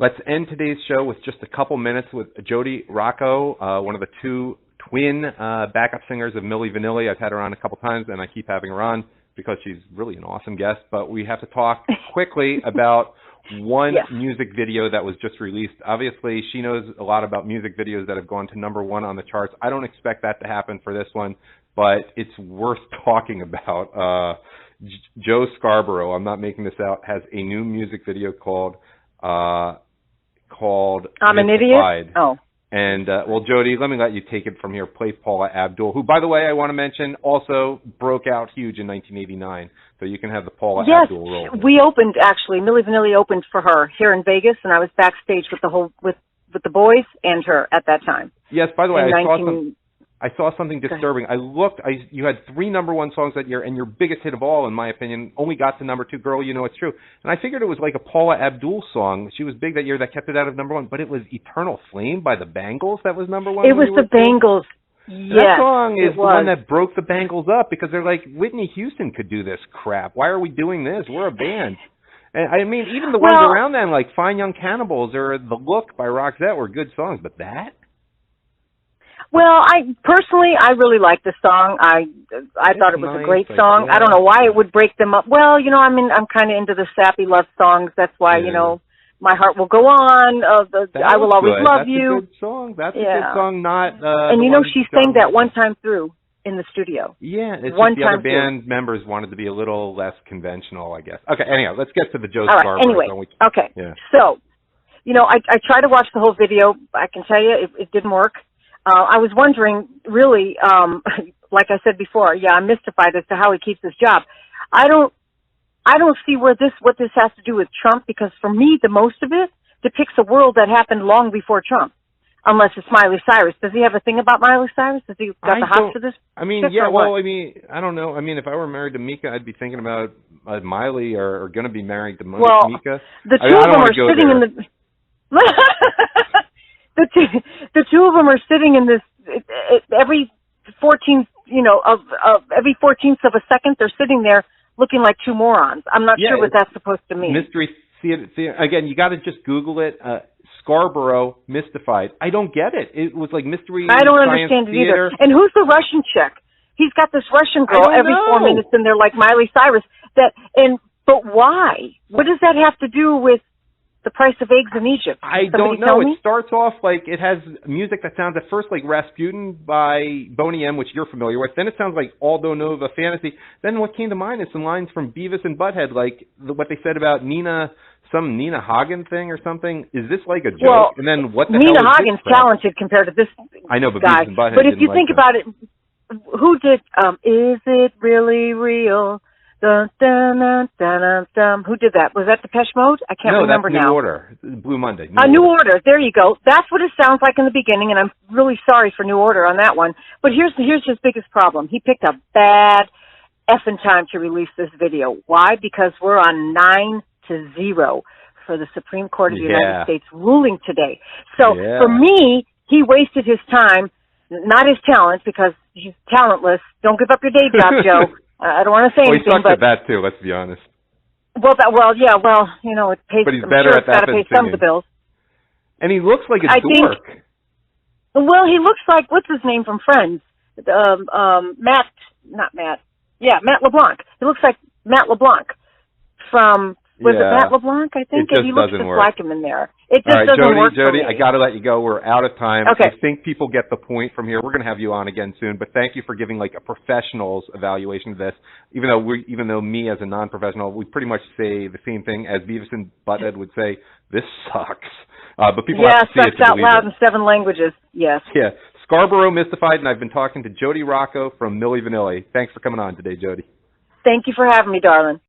Let's end today's show with just a couple minutes with Jodie Rocco, one of the two twin backup singers of Milli Vanilli. I've had her on a couple times, and I keep having her on because she's really an awesome guest. But we have to talk quickly about one music video that was just released. Obviously, she knows a lot about music videos that have gone to #1 on the charts. I don't expect that to happen for this one, but it's worth talking about. Joe Scarborough, I'm not making this out, has a new music video called I'm an Mystified. Idiot? Oh. And, well, Jodie, let me let you take it from here. Play Paula Abdul, who, by the way, I want to mention, also broke out huge in 1989. So you can have the Paula Abdul role. Yes, we opened, actually. Milli Vanilli opened for her here in Vegas, and I was backstage with with the boys and her at that time. Yes, by the way, I saw something disturbing. I looked. You had 3 #1 songs that year, and your biggest hit of all, in my opinion, only got to #2. Girl, you know it's true. And I figured it was like a Paula Abdul song. She was big that year that kept it out of #1, but it was "Eternal Flame" by the Bangles that was #1. It was the Bangles. Yes, that song is the one that broke the Bangles up because they're like, Whitney Houston could do this crap. Why are we doing this? We're a band. And I mean, even the ones around then, like "Fine Young Cannibals" or "The Look" by Roxette, were good songs, but that. Well, I really liked the song. I thought it was a great song. I don't know why it would break them up. Well, you know, I'm kind of into the sappy love songs. That's why, you know, "My Heart Will Go On," "I Will Always Love You." That's a good song. That's a good song. Not. And you know, she sang that one time through in the studio. Yeah, it's just the other band members wanted to be a little less conventional, I guess. Okay, anyhow, let's get to the Joe Scarborough. Anyway, okay. Yeah. So, you know, I tried to watch the whole video. I can tell you, it didn't work. I was wondering, really, like I said before, I'm mystified as to how he keeps his job. I don't see what this has to do with Trump, because for me, the most of it depicts a world that happened long before Trump, unless it's Miley Cyrus. Does he have a thing about Miley Cyrus? Has he got the hots for this? I mean, yeah, well, I mean, I don't know. I mean, if I were married to Mika, I'd be thinking about Miley or going to be married to Mika. The two of them are sitting in the... The two of them are sitting in this every 14th, every 14th of a second. They're sitting there looking like two morons. I'm not sure what that's supposed to mean. Mystery. See again. You got to just Google it. Scarborough Mystified. I don't get it. It was like mystery. I don't understand it either. And who's the Russian chick? He's got this Russian girl every 4 minutes, and they're like Miley Cyrus. But why? What does that have to do with the price of eggs in Egypt? I don't know. It starts off like it has music that sounds at first like Rasputin by Boney M, which you're familiar with. Then it sounds like Aldo Nova Fantasy. Then what came to mind is some lines from Beavis and Butthead, like what they said about some Nina Hagen thing or something. Is this like a joke? Well, and then what the Nina hell is Hagen's talented compared to this I know, but guy. Beavis and Butthead But if you think about it, who did Is It Really Real? Dun, dun, dun, dun, dun, dun. Who did that? Was that Depeche Mode? I can't remember now. No, that's New Order. Blue Monday. New Order. There you go. That's what it sounds like in the beginning, and I'm really sorry for New Order on that one. But here's his biggest problem. He picked a bad effing time to release this video. Why? Because we're on 9-0 for the Supreme Court of the United States ruling today. So for me, he wasted his time, not his talent, because he's talentless. Don't give up your day job, Joe. I don't want to say anything, he sucks at that too. Let's be honest. Well, you know, it pays. But he's better at that than singing. Some of the bills. And he looks like a dork. Well, he looks like, what's his name from Friends? Matt LeBlanc. He looks like Matt LeBlanc from. Was it Matt LeBlanc, I think? It just he looks doesn't just work. like him in there. It just doesn't work for me. Jodie, I got to let you go. We're out of time. Okay. I think people get the point from here. We're going to have you on again soon, but thank you for giving like a professional's evaluation of this. Even though me as a non-professional, we pretty much say the same thing as Beavis and Butthead would say, this sucks. But people have to see it to sucks out loud in 7 languages. Yes. Yeah. Scarborough Mystified, and I've been talking to Jodie Rocco from Milli Vanilli. Thanks for coming on today, Jodie. Thank you for having me, darling.